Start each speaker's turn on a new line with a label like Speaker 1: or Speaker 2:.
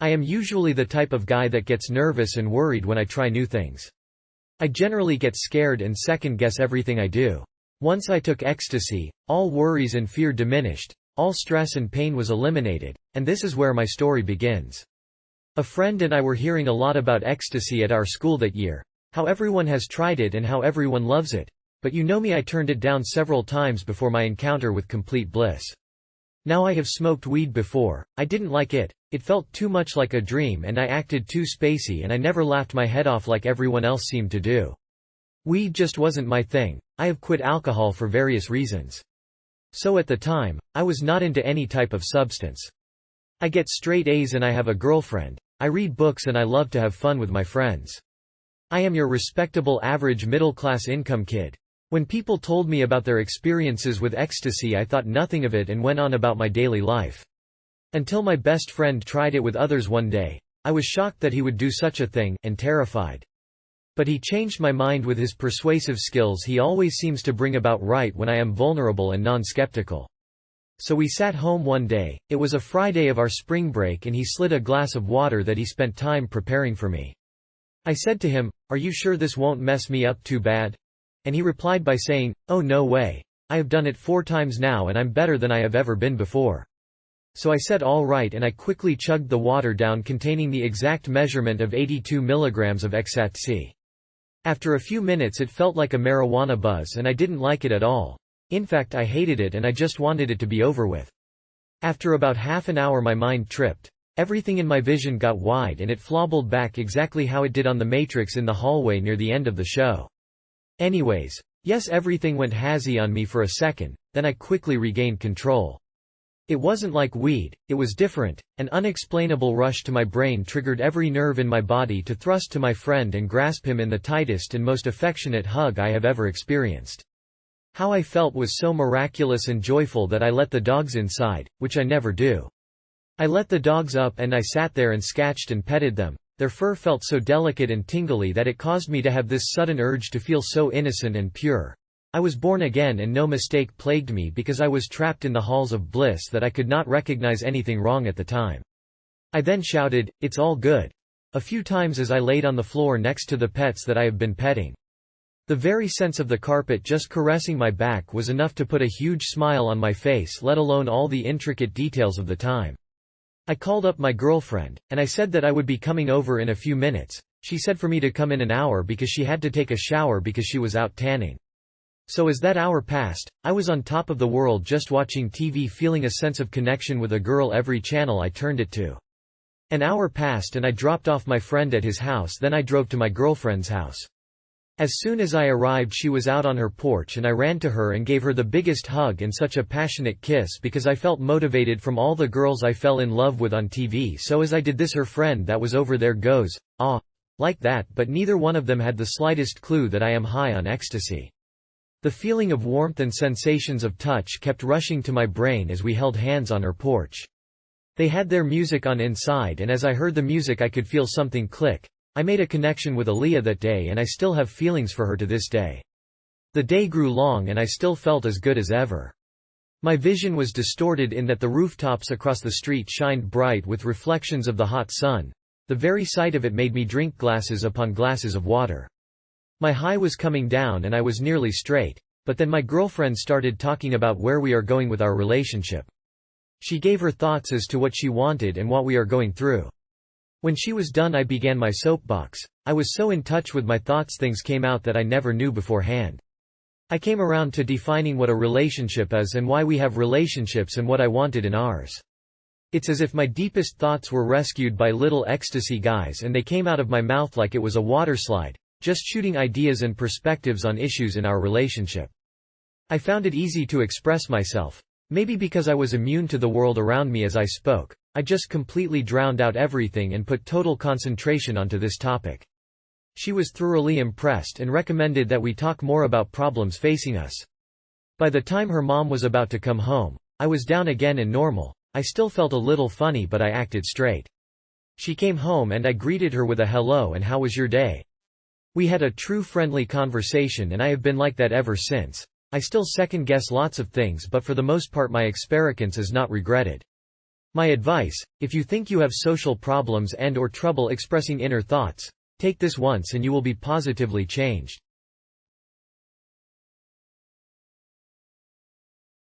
Speaker 1: I am usually the type of guy that gets nervous and worried when I try new things. I generally get scared and second-guess everything I do. Once I took ecstasy, all worries and fear diminished, all stress and pain was eliminated, and this is where my story begins. A friend and I were hearing a lot about ecstasy at our school that year, how everyone has tried it and how everyone loves it, but you know me, I turned it down several times before my encounter with complete bliss. Now I have smoked weed before, I didn't like it, it felt too much like a dream and I acted too spacey and I never laughed my head off like everyone else seemed to do. Weed just wasn't my thing. I have quit alcohol for various reasons. So at the time, I was not into any type of substance. I get straight A's and I have a girlfriend. I read books and I love to have fun with my friends. I am your respectable average middle-class income kid. When people told me about their experiences with ecstasy, I thought nothing of it and went on about my daily life. Until my best friend tried it with others one day. I was shocked that he would do such a thing, and terrified. But he changed my mind with his persuasive skills he always seems to bring about right when I am vulnerable and non-skeptical. So we sat home one day, it was a Friday of our spring break and he slid a glass of water that he spent time preparing for me. I said to him, "Are you sure this won't mess me up too bad?" And he replied by saying, "Oh no way. I have done it 4 times now and I'm better than I have ever been before." So I said all right and I quickly chugged the water down containing the exact measurement of 82 milligrams of Ecstacy. After a few minutes it felt like a marijuana buzz and I didn't like it at all. In fact, I hated it and I just wanted it to be over with. After about half an hour my mind tripped. Everything in my vision got wide and it flobbled back exactly how it did on the Matrix in the hallway near the end of the show. Anyways, yes, everything went hazy on me for a second, then I quickly regained control. It wasn't like weed, it was different. An unexplainable rush to my brain triggered every nerve in my body to thrust to my friend and grasp him in the tightest and most affectionate hug I have ever experienced. How I felt was so miraculous and joyful that I let the dogs inside, which I never do. I let the dogs up and I sat there and scratched and petted them. Their fur felt so delicate and tingly that it caused me to have this sudden urge to feel so innocent and pure. I was born again and no mistake plagued me because I was trapped in the halls of bliss that I could not recognize anything wrong at the time. I then shouted, "It's all good," a few times as I laid on the floor next to the pets that I have been petting. The very sense of the carpet just caressing my back was enough to put a huge smile on my face, let alone all the intricate details of the time. I called up my girlfriend, and I said that I would be coming over in a few minutes. She said for me to come in an hour because she had to take a shower because she was out tanning. So as that hour passed, I was on top of the world just watching TV, feeling a sense of connection with a girl every channel I turned it to. An hour passed and I dropped off my friend at his house, then I drove to my girlfriend's house. As soon as I arrived she was out on her porch and I ran to her and gave her the biggest hug and such a passionate kiss because I felt motivated from all the girls I fell in love with on TV. So as I did this, her friend that was over there goes, "Ah," like that, but neither one of them had the slightest clue that I am high on ecstasy. The feeling of warmth and sensations of touch kept rushing to my brain as we held hands on her porch. They had their music on inside and as I heard the music I could feel something click. I made a connection with Aaliyah that day and I still have feelings for her to this day. The day grew long and I still felt as good as ever. My vision was distorted in that the rooftops across the street shined bright with reflections of the hot sun. The very sight of it made me drink glasses upon glasses of water. My high was coming down and I was nearly straight, but then my girlfriend started talking about where we are going with our relationship. She gave her thoughts as to what she wanted and what we are going through. When she was done I began my soapbox. I was so in touch with my thoughts, things came out that I never knew beforehand. I came around to defining what a relationship is and why we have relationships and what I wanted in ours. It's as if my deepest thoughts were rescued by little ecstasy guys and they came out of my mouth like it was a waterslide, just shooting ideas and perspectives on issues in our relationship. I found it easy to express myself. Maybe because I was immune to the world around me as I spoke, I just completely drowned out everything and put total concentration onto this topic. She was thoroughly impressed and recommended that we talk more about problems facing us. By the time her mom was about to come home, I was down again and normal. I still felt a little funny but I acted straight. She came home and I greeted her with a hello and how was your day? We had a true friendly conversation and I have been like that ever since. I still second guess lots of things but for the most part my experience is not regretted. My advice: if you think you have social problems and/or trouble expressing inner thoughts, take this once and you will be positively changed.